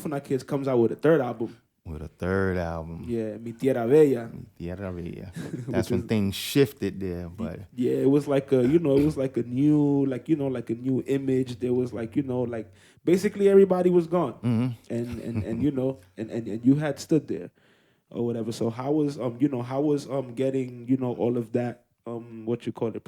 Garifuna Kids comes out with a third album. With a third album. Yeah, Mi Tierra Bella. Mi Tierra Bella. That's when things shifted there, but yeah, it was like a, it was like a new, like a new image. There was like, like basically everybody was gone, and and you had stood there, or whatever. So how was getting all of that what you call it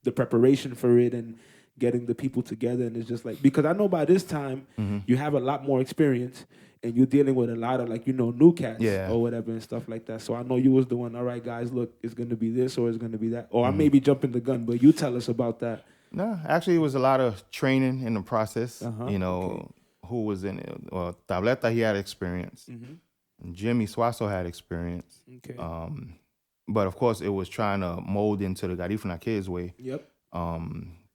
the preparation for it and getting the people together, and it's just like, because I know by this time you have a lot more experience. And you're dealing with a lot of new cats or whatever and stuff like that. So I know you was the one, all right, guys, look, it's going to be this or it's going to be that. Or I may be jumping the gun, but you tell us about that. No, actually it was a lot of training in the process. Who was in it? Well, Tableta, he had experience. Jimmy Suazo had experience. Okay. But of course, it was trying to mold into the Garifuna Kids way. Yep.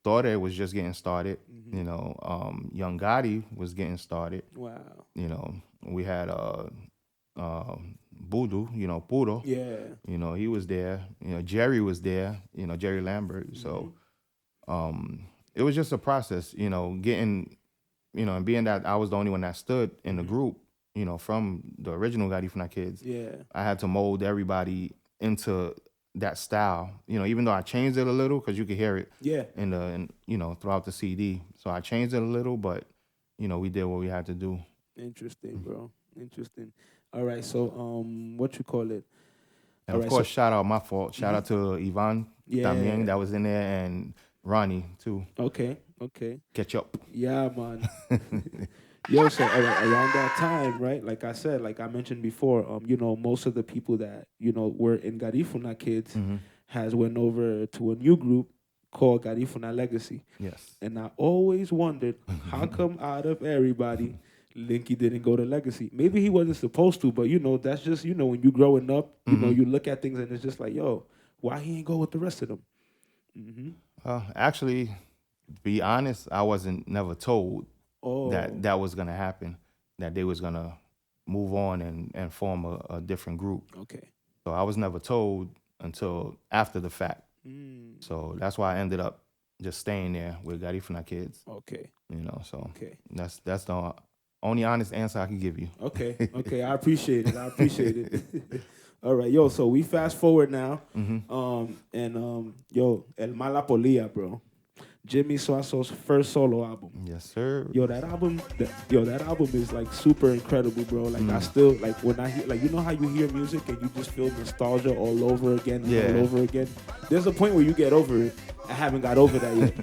Torre was just getting started. Young Gotti was getting started. Wow. We had Budu, Puro. Yeah. He was there. Jerry was there. Jerry Lambert. So it was just a process, getting, and being that I was the only one that stood in the group, from the original Garifuna Kids. Yeah. I had to mold everybody into that style, even though I changed it a little, because you could hear it throughout the CD. So I changed it a little, but, we did what we had to do. Interesting, bro. Interesting. All right, so what you call it? And of course, shout out my fault. Shout out to Ivan Tamien that was in there, and Ronnie too. Okay. Ketchup. Yeah, man. Yo, so around that time, right? Like I said, like I mentioned before, most of the people that were in Garifuna Kids has went over to a new group called Garifuna Legacy. Yes. And I always wondered, how come out of everybody, Linky didn't go to Legacy? Maybe he wasn't supposed to, but that's just when you growing up, you look at things and it's just like, yo, why he ain't go with the rest of them? Actually, to be honest, I wasn't never told that was gonna happen, that they was gonna move on and form a different group. Okay. So I was never told until after the fact. So that's why I ended up just staying there with Garifuna Kids. Okay. So that's the only honest answer I can give you. Okay. I appreciate it. All right, yo. So we fast forward now, El Malapolia, bro. Jimmy Swazo's first solo album. Yes, sir. Yo, that album is like super incredible, bro. Like I still like when I hear, like, how you hear music and you just feel nostalgia all over again and all over again. There's a point where you get over it. I haven't got over that yet,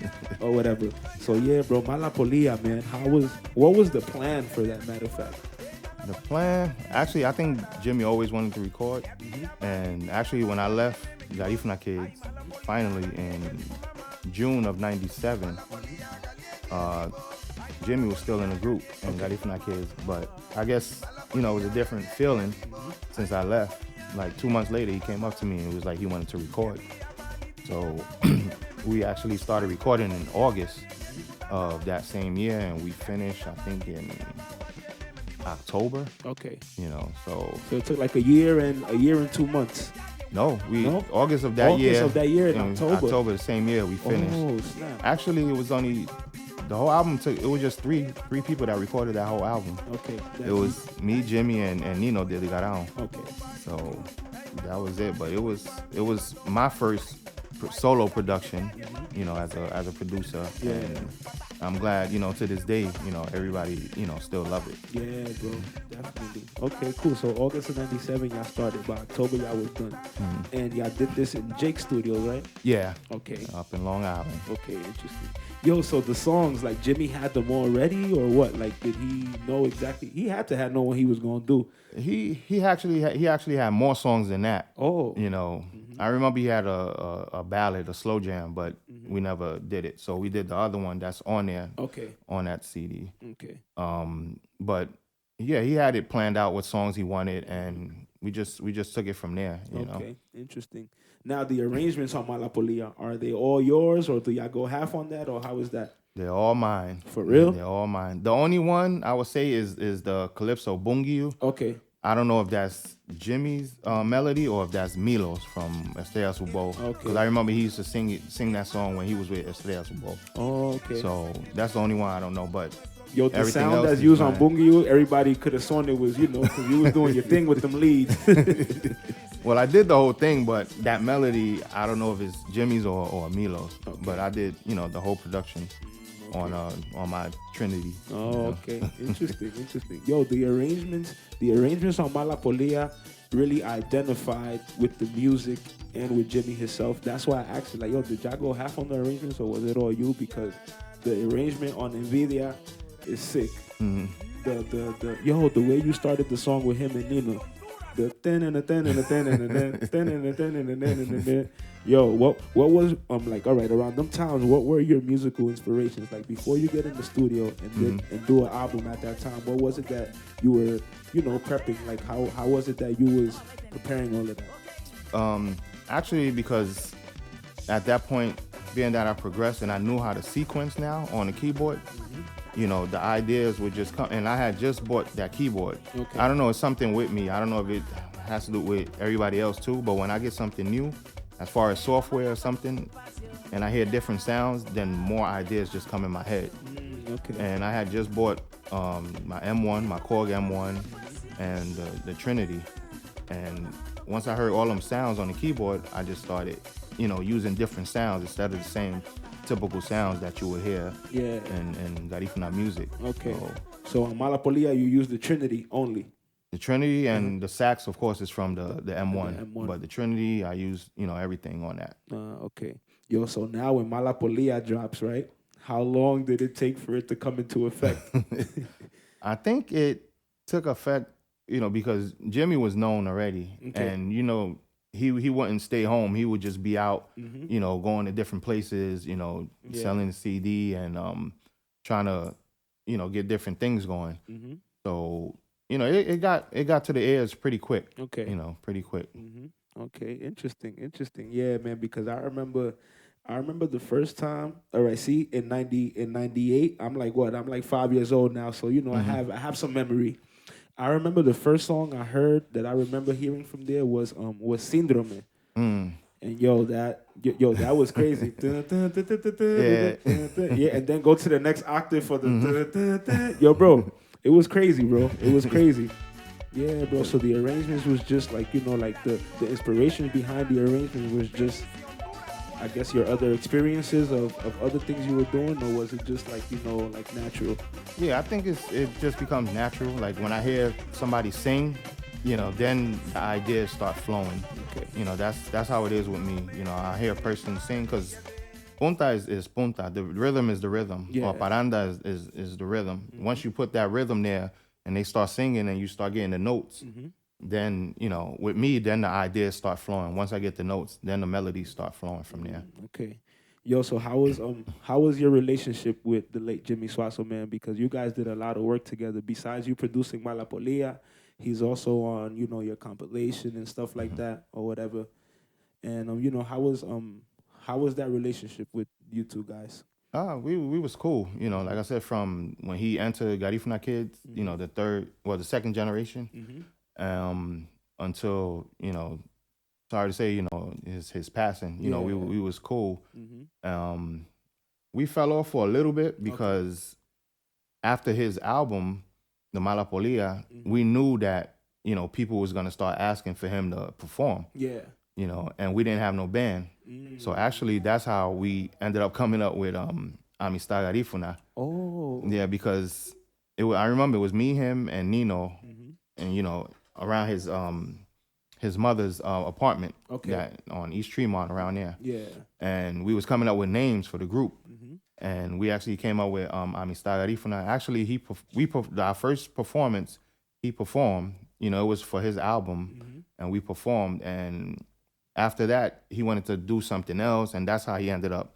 or whatever. So yeah, bro, Malapolia, man. What was the plan for that? Matter of fact. The plan, actually, I think Jimmy always wanted to record, and actually, when I left Garifuna Kids, finally in June of '97, Jimmy was still in the group and Garifuna Kids, but I guess, it was a different feeling since I left. Like 2 months later, he came up to me and was like he wanted to record. So we actually started recording in August of that same year, and we finished, I think, in October. Okay. So it took like a year and 2 months. No, August of that year. August of that year in October. October the same year we finished. Oh, snap. Actually, it was only the whole album it was just three people that recorded that whole album. Okay. It was me, Jimmy, and Nino de Garifuna. Okay. So that was it. But it was my first solo production, as a producer. Yeah. And I'm glad, to this day, everybody, still love it. Yeah, bro, definitely. Okay, cool. So August of '97, y'all started. By October, y'all was done. And y'all did this in Jake's studio, right? Yeah. Okay. Up in Long Island. Okay, interesting. Yo, so the songs, like, Jimmy had them already, or what? Like, did he know exactly? He had to have known what he was gonna do. He actually had more songs than that. Oh. I remember he had a ballad, a slow jam, but we never did it. So we did the other one that's on there. Okay. On that CD. Okay. But yeah, he had it planned out what songs he wanted, and we just took it from there. You know. Interesting. Now the arrangements on Malapolia, are they all yours, or do y'all go half on that, or how is that? They're all mine. For real? They're all mine. The only one I would say is the Calypso Bungiu. Okay. I don't know if that's Jimmy's melody or if that's Milo's from Estrella Subo. Okay. Because I remember he used to sing that song when he was with Estrella Subo. Oh, okay. So that's the only one I don't know. But Yo, the Everything sound else that's is used on mine. Bungie, everybody could have sworn it was, because you was doing your thing with them leads. Well, I did the whole thing, but that melody, I don't know if it's Jimmy's or Milo's. Okay. But I did, the whole production on my Trinity. Oh, okay. Interesting. Yo, the arrangements on Malapolia really identified with the music and with Jimmy himself. That's why I asked you, like, yo, did y'all go half on the arrangements or was it all you? Because the arrangement on Nvidia is sick. Mm-hmm. The way you started the song with him and Nino. The ten and the ten and the ten and the ten and the ten and the ten and the ten. Yo, what was like? All right, around them times, what were your musical inspirations? Like before you get in the studio and do an album at that time, what was it that you were, prepping? Like how was it that you was preparing all of that? Actually, because at that point, being that I progressed and I knew how to sequence now on the keyboard, the ideas would just come. And I had just bought that keyboard. Okay. I don't know, it's something with me. I don't know if it has to do with everybody else too, but when I get something new, as far as software or something, and I hear different sounds, then more ideas just come in my head. Okay. And I had just bought my M1, my Korg M1, and the Trinity. And once I heard all them sounds on the keyboard, I just started, using different sounds instead of the same typical sounds that you would hear in Garifuna music. Okay. So on Malapolia, you use the Trinity only. The Trinity and the sax, of course, is from the M1. M1. But the Trinity, I use, everything on that. Okay. Yo, so now when Malapolia drops, right? How long did it take for it to come into effect? I think it took effect, because Jimmy was known already. Okay. And, he wouldn't stay home. He would just be out, going to different places, selling the CD and trying to, get different things going. So, it got to the ears pretty quick. Okay. Pretty quick. Okay, interesting. Yeah, man, because I remember the first time. All right, see, in 98, I'm like what? I'm like 5 years old now, so I have some memory. I remember the first song I heard that I remember hearing from there was Síndrome. And that was crazy. Yeah, and then go to the next octave for the yo, bro. It was crazy, bro. It was crazy. Yeah, bro. So the arrangements was just like, like the inspiration behind the arrangement was just, I guess, your other experiences of other things you were doing, or was it just like, like natural? Yeah, I think it just becomes natural. Like when I hear somebody sing, then the ideas start flowing. Okay. That's how it is with me. I hear a person sing because punta is punta. The rhythm is the rhythm. Yeah. Or paranda is the rhythm. Once you put that rhythm there and they start singing and you start getting the notes, then, with me, then the ideas start flowing. Once I get the notes, then the melodies start flowing from there. Okay. Yo, so how was your relationship with the late Jimmy Swazo, man? Because you guys did a lot of work together. Besides you producing Malapolia, he's also on, your compilation and stuff like that or whatever. And how was that relationship with you two guys? We was cool. Like I said, from when he entered Garifuna Kids, the second generation, until, sorry to say, his passing, we was cool. We fell off for a little bit because after his album, the Malapolia, we knew that, people was going to start asking for him to perform. Yeah. And we didn't have no band. So actually, that's how we ended up coming up with Amistad Garifuna. Oh. Yeah, because I remember it was me, him, and Nino, and around his mother's apartment, on East Tremont around there. Yeah. And we was coming up with names for the group, and we actually came up with Amistad Garifuna. Actually, our first performance, he performed. It was for his album, and we performed. And after that, he wanted to do something else, and that's how he ended up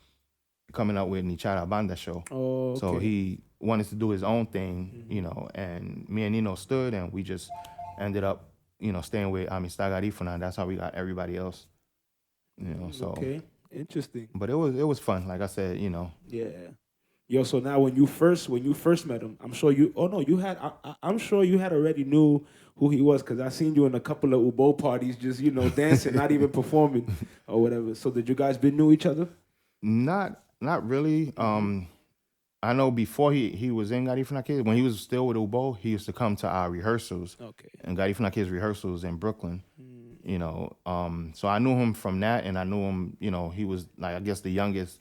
coming up with Nichara Banda Show. Oh, okay. So he wanted to do his own thing, and me and Nino stood, and we just ended up, staying with Amistad Garifuna, and that's how we got everybody else. So okay, interesting. But it was fun, like I said, Yeah. Yo, so now when you first met him, I'm sure I'm sure you had already knew who he was, because I seen you in a couple of Ubo parties, just dancing, not even performing or whatever. So did you guys knew each other? Not really. I know before he was in Garifuna Kids, when he was still with Ubo, he used to come to our rehearsals. Okay. And Garifuna Kids rehearsals in Brooklyn. Mm. So I knew him from that, and I knew him. He was like, I guess, the youngest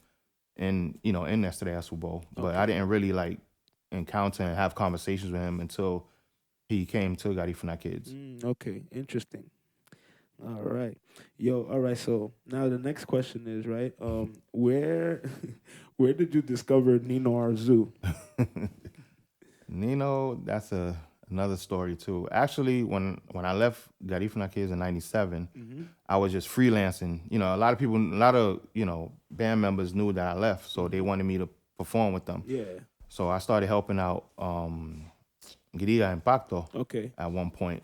in Yesterday Ubo. But I didn't really like encounter and have conversations with him until he came to Garifuna Kids. Okay, interesting. All right. Yo, all right, so now the next question is, right, where where did you discover Nino Azu? Nino, that's another story too. Actually, when I left Garifuna Kids in '97, I was just freelancing. A lot of band members knew that I left, so they wanted me to perform with them. Yeah. So I started helping out Grilla Impacto Okay. at one point.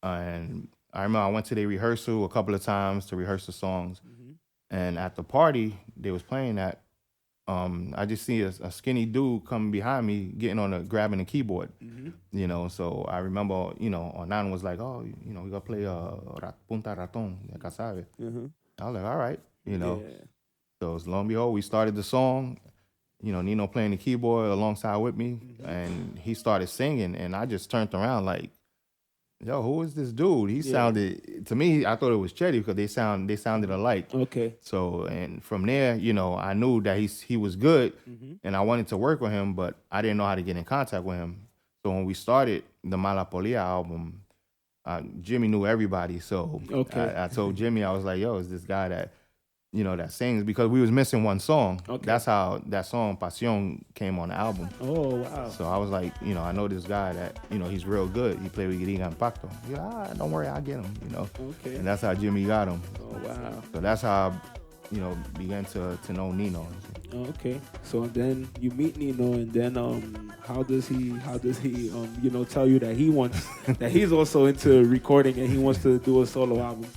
And I remember I went to their rehearsal a couple of times to rehearse the songs. And at the party they was playing that, I just see a skinny dude coming behind me, grabbing the keyboard. So I remember, Onan was like, "Oh, we gonna play Punta Raton, ya sabe." I was like, "All right," Yeah. So lo and behold, we started the song. Nino playing the keyboard alongside with me, and he started singing, and I just turned around like, "Yo, who is this dude?" He sounded, to me, I thought it was Chetty because they sounded alike. Okay. So, and from there, I knew that he was good, and I wanted to work with him, but I didn't know how to get in contact with him. So when we started the Malapolia album, Jimmy knew everybody. So I told Jimmy, I was like, "Yo, is this guy that that sings?" Because we was missing one song. Okay. That's how that song Pasión came on the album. Oh, wow. So I was like, I know this guy that, he's real good. He played with Grilla Impacto. Don't worry, I'll get him, Okay. And that's how Jimmy got him. Oh, wow. So that's how I, began to know Nino. Okay. So then you meet Nino, and then how does he tell you that that he's also into recording and he wants to do a solo album?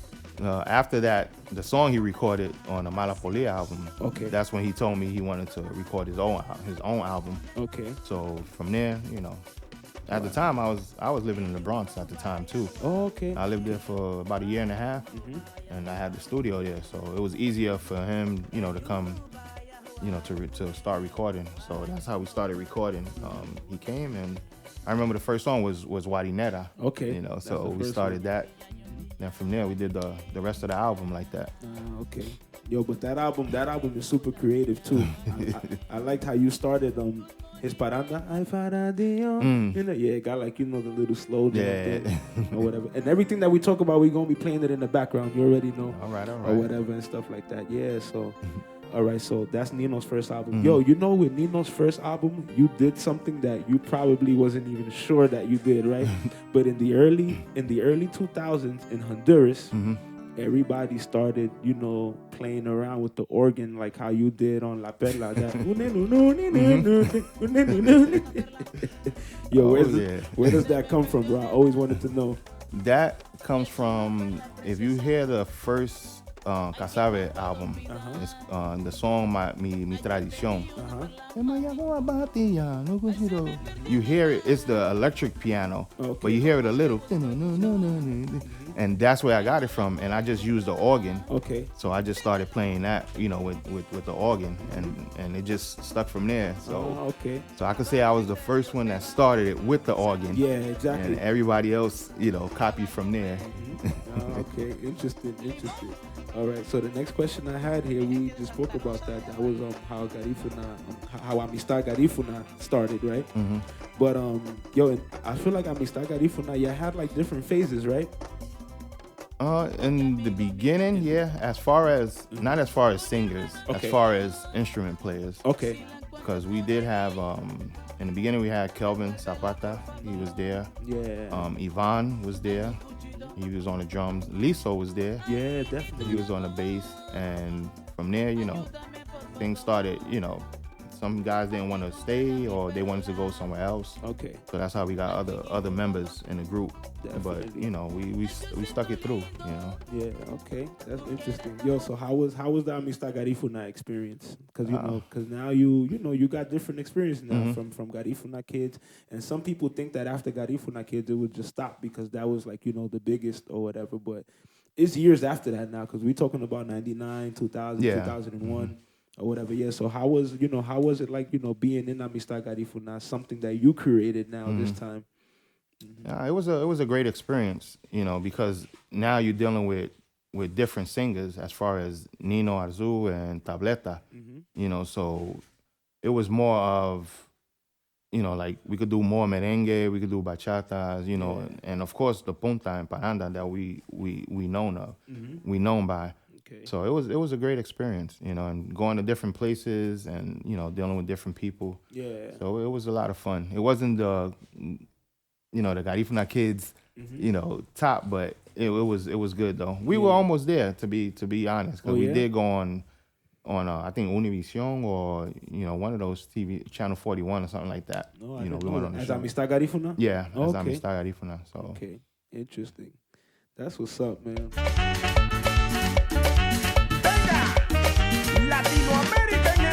After that, the song he recorded on the Malapolia album, okay, that's when he told me he wanted to record his own album. Okay. So from there, at the time I was living in the Bronx at the time too. Oh, okay. I lived there for about a year and a half, and I had the studio there, so it was easier for him, to come, to start recording. So that's how we started recording. He came, and I remember the first song was Warinera. Okay. So we started that. Then from there, we did the rest of the album like that. Okay. Yo, but that album is super creative too. I liked how you started his paranda. Ay, faradio. Yeah, it got like, the little slow jam thing or whatever. And everything that we talk about, we're going to be playing it in the background. You already know. All right. Or whatever and stuff like that. Yeah, so... All right, so that's Nino's first album. Yo, with Nino's first album, you did something that you probably wasn't even sure that you did, right? But in the early 2000s in Honduras, everybody started, playing around with the organ like how you did on La Perla. Yo, where does that come from, bro? I always wanted to know. That comes from, if you hear the first Casabe album, it's the song Mi Tradición. You hear it, it's the electric piano, but you hear it a little, and that's where I got it from. And I just used the organ. Okay. So I just started playing that, with the organ, and it just stuck from there. So So I could say I was the first one that started it with the organ. Yeah, exactly. And everybody else, copied from there. Okay, interesting. All right, so the next question I had here, we just spoke about that. That was how Garifuna, how Amistad Garifuna started, right? But yo, I feel like Amistad Garifuna, you had like different phases, right? In the beginning, yeah. Not as far as singers, as far as instrument players. Okay. Because we did have, in the beginning we had Kelvin Zapata. He was there. Yeah. Ivan was there. He was on the drums. Liso was there. Yeah, definitely. He was on the bass. And from there, things started, some guys didn't want to stay or they wanted to go somewhere else. Okay. So that's how we got other members in the group. Definitely. But we stuck it through. Yeah. Okay. That's interesting. Yo, so how was the Amistad Garifuna experience? Because because now you got different experience now from Garifuna Kids, and some people think that after Garifuna Kids it would just stop because that was like the biggest or whatever. But it's years after that now because we're talking about 99, 2000, 2001. or whatever. Yeah. So how was it like being in Amistad Garifuna, something that you created now this time? It was a great experience, because now you're dealing with different singers as far as Nino Azu and Tableta, so it was more of, like we could do more merengue, we could do bachatas, and of course the punta and paranda that we known of, we known by. Okay. So it was a great experience, and going to different places and dealing with different people. Yeah. So it was a lot of fun. It wasn't the the Garifuna kids, top, but it was good though. We were almost there to be honest, because we did go on I think Univision or one of those TV channel 41 or something like that. No, we went on the as show. Amistad Garifuna? Yeah, as Okay. Amistad Garifuna. So okay, interesting. That's what's up, man. Latinoamérica en